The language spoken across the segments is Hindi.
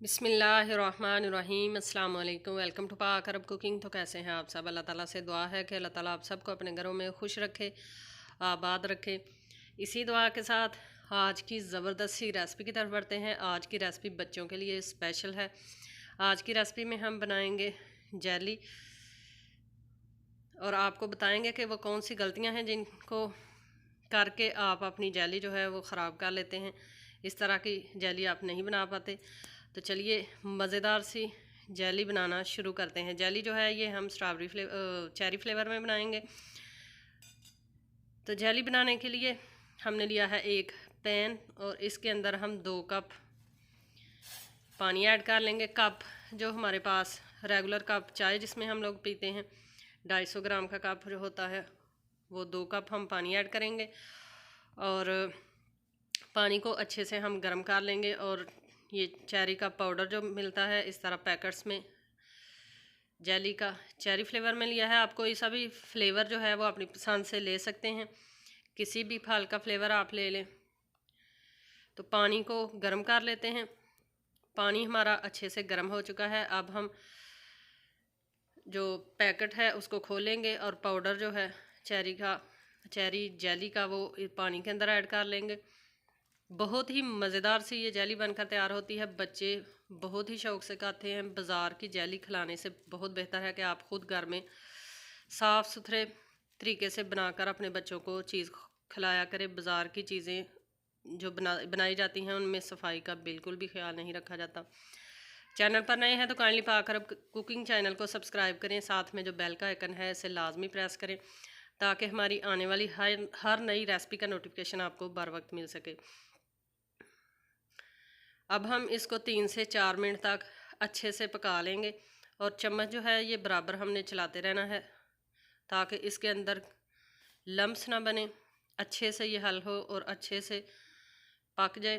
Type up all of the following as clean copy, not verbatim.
बिस्मिल्लाहिर्रहमानिर्रहीम अस्सलाम वालेकुम। वेलकम टू पाक अरब कुकिंग। तो कैसे हैं आप सब? अल्लाह ताला से दुआ है कि अल्लाह ताला आप सबको अपने घरों में खुश रखे, आबाद रखे। इसी दुआ के साथ आज की ज़बरदस्त सी रेसिपी की तरफ बढ़ते हैं। आज की रेसिपी बच्चों के लिए स्पेशल है। आज की रेसिपी में हम बनाएंगे जेली और आपको बताएंगे कि वो कौन सी गलतियां हैं जिनको करके आप अपनी जेली जो है वो ख़राब कर लेते हैं। इस तरह की जेली आप नहीं बना पाते। तो चलिए मज़ेदार सी जेली बनाना शुरू करते हैं। जेली जो है ये हम चेरी फ्लेवर में बनाएंगे। तो जेली बनाने के लिए हमने लिया है एक पैन और इसके अंदर हम 2 कप पानी ऐड कर लेंगे। कप जो हमारे पास रेगुलर कप चाय जिसमें हम लोग पीते हैं 250 ग्राम का कप जो होता है वो 2 कप हम पानी ऐड करेंगे और पानी को अच्छे से हम गर्म कर लेंगे। और ये चेरी का पाउडर जो मिलता है इस तरह पैकेट्स में जेली का चेरी फ्लेवर में लिया है। आप कोई सा भी फ्लेवर जो है वो अपनी पसंद से ले सकते हैं, किसी भी फल का फ्लेवर आप ले लें। तो पानी को गर्म कर लेते हैं। पानी हमारा अच्छे से गर्म हो चुका है। अब हम जो पैकेट है उसको खोलेंगे और पाउडर जो है चेरी जेली का वो पानी के अंदर ऐड कर लेंगे। बहुत ही मज़ेदार सी ये जेली बनकर तैयार होती है। बच्चे बहुत ही शौक़ से खाते हैं। बाज़ार की जेली खिलाने से बहुत बेहतर है कि आप ख़ुद घर में साफ़ सुथरे तरीके से बनाकर अपने बच्चों को चीज़ खिलाया करें। बाज़ार की चीज़ें जो बनाई जाती हैं उनमें सफाई का बिल्कुल भी ख्याल नहीं रखा जाता। चैनल पर नए हैं तो काइंडली पाक अरब कुकिंग चैनल को सब्सक्राइब करें। साथ में जो बेल का आइकन है इसे लाजमी प्रेस करें ताकि हमारी आने वाली हर नई रेसिपी का नोटिफिकेशन आपको बर वक्त मिल सके। अब हम इसको 3 से 4 मिनट तक अच्छे से पका लेंगे और चम्मच जो है ये बराबर हमने चलाते रहना है ताकि इसके अंदर लम्स ना बने, अच्छे से ये हल हो और अच्छे से पक जाए।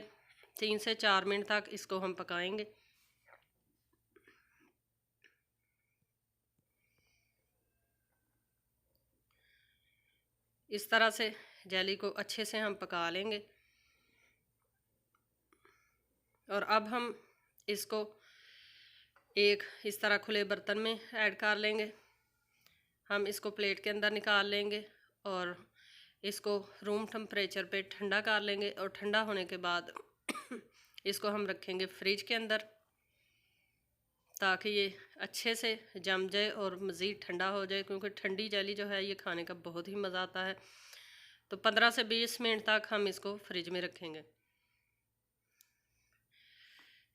3 से 4 मिनट तक इसको हम पकाएंगे। इस तरह से जेली को अच्छे से हम पका लेंगे और अब हम इसको एक इस तरह खुले बर्तन में ऐड कर लेंगे। हम इसको प्लेट के अंदर निकाल लेंगे और इसको रूम टेम्परेचर पे ठंडा कर लेंगे और ठंडा होने के बाद इसको हम रखेंगे फ्रिज के अंदर ताकि ये अच्छे से जम जाए और मज़ीद ठंडा हो जाए, क्योंकि ठंडी जेली जो है ये खाने का बहुत ही मज़ा आता है। तो 15 से 20 मिनट तक हम इसको फ्रिज में रखेंगे।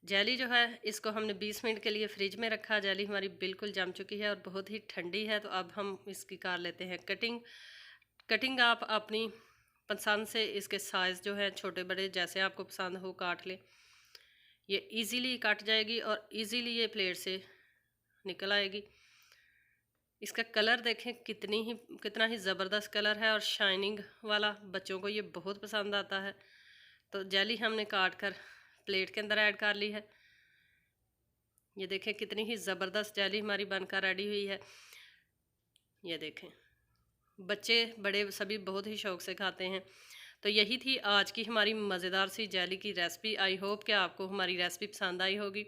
जेली जो है इसको हमने 20 मिनट के लिए फ्रिज में रखा। जेली हमारी बिल्कुल जम चुकी है और बहुत ही ठंडी है। तो अब हम इसकी कर लेते हैं कटिंग आप अपनी पसंद से इसके साइज़ जो है छोटे बड़े जैसे आपको पसंद हो काट लें। ये इजीली कट जाएगी और इजीली ये प्लेट से निकल आएगी। इसका कलर देखें कितना ही ज़बरदस्त कलर है और शाइनिंग वाला, बच्चों को ये बहुत पसंद आता है। तो जेली हमने काट कर प्लेट के अंदर ऐड कर ली है। ये देखें कितनी ही ज़बरदस्त जेली हमारी बनकर रेडी हुई है। ये देखें बच्चे बड़े सभी बहुत ही शौक़ से खाते हैं। तो यही थी आज की हमारी मज़ेदार सी जेली की रेसिपी। आई होप कि आपको हमारी रेसिपी पसंद आई होगी।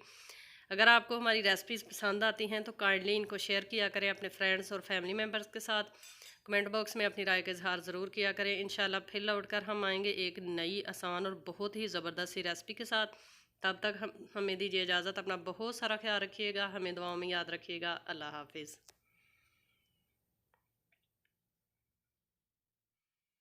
अगर आपको हमारी रेसिपीज़ पसंद आती हैं तो काइंडली इनको शेयर किया करें अपने फ्रेंड्स और फैमिली मेम्बर्स के साथ। कमेंट बॉक्स में अपनी राय का इजहार ज़रूर किया करें। इंशाल्लाह फिर लौट कर हम आएँगे एक नई आसान और बहुत ही ज़बरदस्त सी रेसिपी के साथ। तब तक हमें दीजिए इजाज़त। अपना बहुत सारा ख्याल रखिएगा, हमें दुआओं में याद रखिएगा। अल्लाह हाफिज़।